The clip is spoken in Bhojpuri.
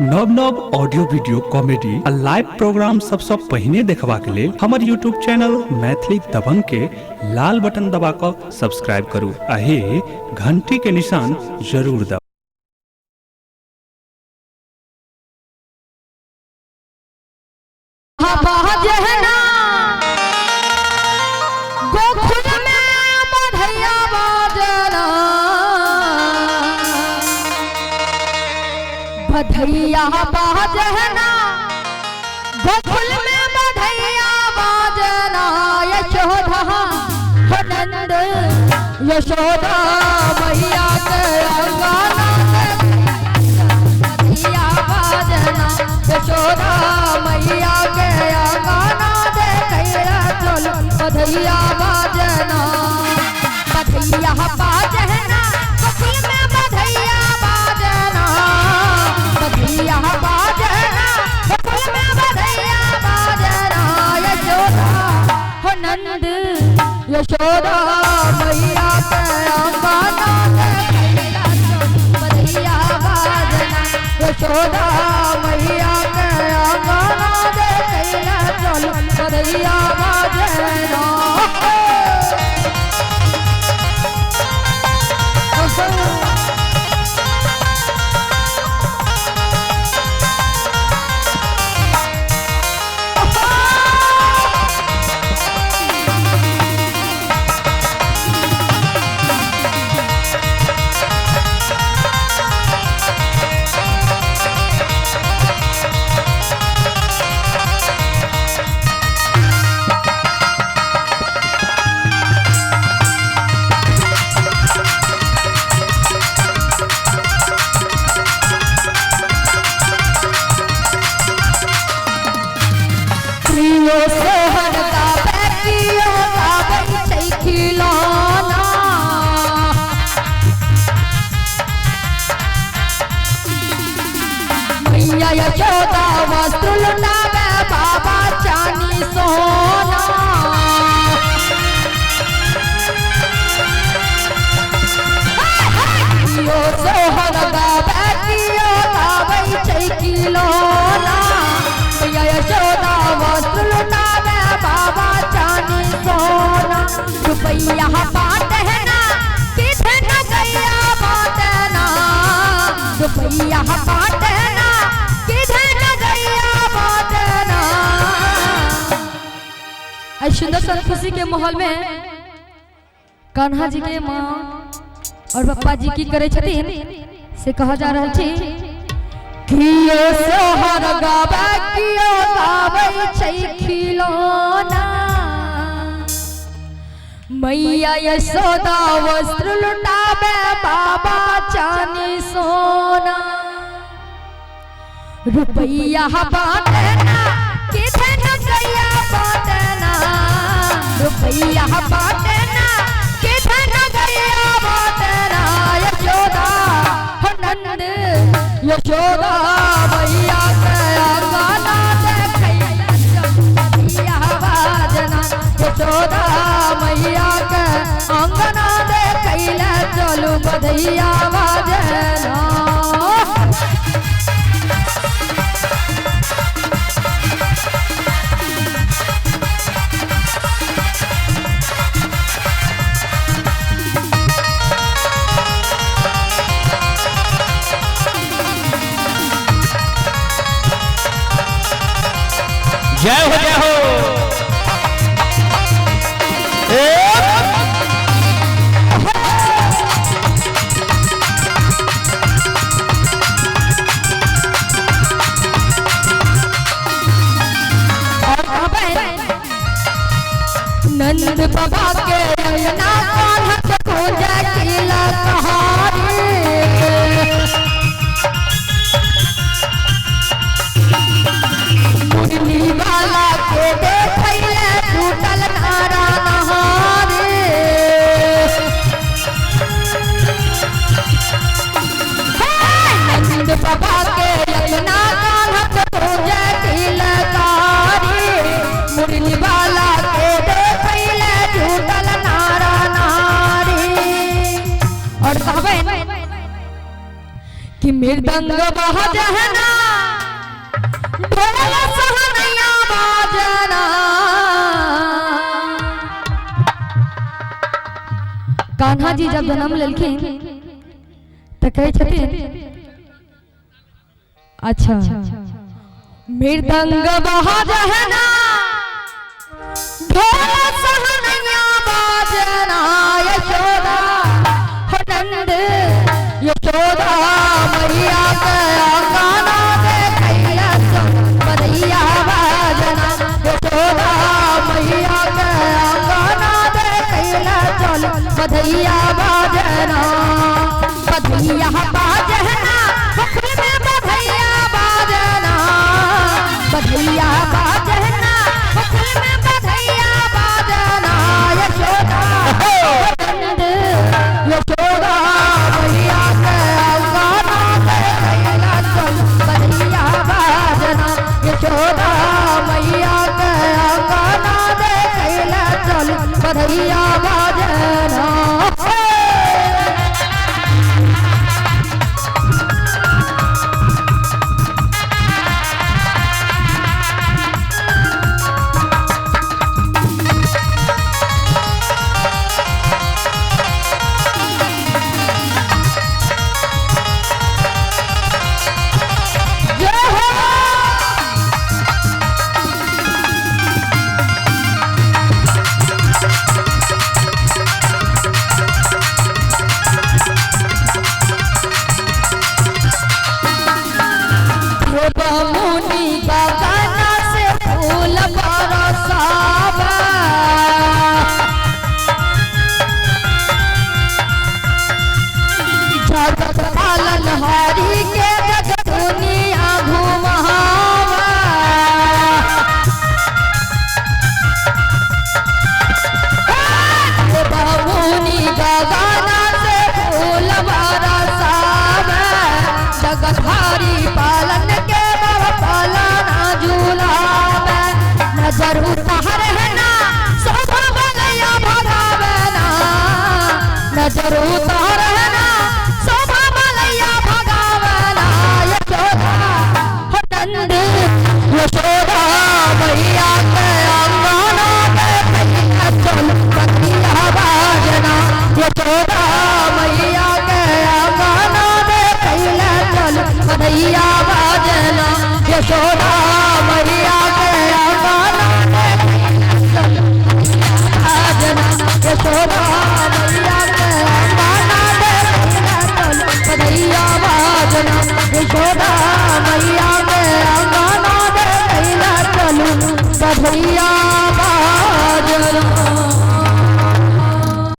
नव नव ऑडियो वीडियो कॉमेडी आ लाइव प्रोग्राम सबसे पहले देखबा के लेल हमर यूट्यूब चैनल मैथिली दबंग के लाल बटन दबा कर सब्सक्राइब करू आ हे घंटी के निशान जरूर दबाऊ। बधैया बाजना गोकुल में बधैया बाजना यशोदा हो नंद यशोदा मैया के अंगना बधैया बाजना यशोदा मैया के अंगना देखैया चल बधैया बाजना बधैया बाजना गोकुल में बधैया बाजना बधैया बाजना गोकुल में बधैया बाजना यशोदा हो नंद यशोदा मैया के अंगना देखैया बधैया बाजना यशोदा मैया के अंगना देखैया चल बधैया बाजना। सोहर का बैठियो का बैठे खिलौना मैया यशोदा वस्त्र लुटावे बाबा चांदी सोना यो सोहर का बैठियो का बैठे खिलौना मैया यशोदा वस्त्र लुटावे बाबा चांदी सोना रुपैया बात है ना किधर न गया बात ना रुपैया बात है ना किधर न गया बात ना। आज सुंदर सन खुशी के माहौल में कान्हा जी के माँ और पप्पा जी की करे छथिन से कहा जा रहा है कियो सोहर गावे कियो गावे छै खिलौना मैया यशोदा वस्त्र लुटावे बाबा चांदी सोना रुपैया बाटना किधर न गया बाटना रुपैया बाटना किधर न गया बाटना यशोदा हो नंद यशोदा मैया के अंगना देखैया बधैया बाजना यशोदा मैया के अंगना देखैया चलू बधैया बाजना। जय हो जय हो नंद बाबा के नयना कान्हा के पूजा किला कहारी मुरली वाला के देखैले टूटल नारा नहारे नंद बाबा के नयना कान्हा के पूजा किला कहारी मुरली वाला के देखैले टूटल नारा नारी और कहबे कि मृदंग बहजहना कान्हा जी जब जन्म लेलखिन तो कहे छथिन अच्छा मृदंग बजना ढोल सहनैया बाजना यशोदा हो नंद यशोदा मैया के अंगना देखैया बधैया बाजना यशोदा मैया के अंगना देखैया चल बधैया बाजना बधैया बाजना फुल में बधैया बाजना बधैया बाजना फुल में बधैया बाजना यशोदा नंद यशोदा मैया के अंगना देखैया चल बधैया बाजना यशोदा मैया के अंगना देखैया चल बधैया बाजना मुनि बगाना से फूल बरसावा जगत पालन हरि के जगत दुनिया घुमावा मुनि बगाना से फूल बरसावा जगत हरि पालन के नजर उतार है ना शोभा बलैया भगावना नजर उतार है ना शोभा बलैया भगावना यशोदा हो नंद यशोदा मैया के अंगना देखैया चल बधैया बाजना यशोदा मैया के अंगना देखैया चल बधैया बाजना यशोदा मैया के यशोदा मैया के अंगना देखैया चल बधैया बाजना यशोदा मैया के अंगना देखैया चल बधैया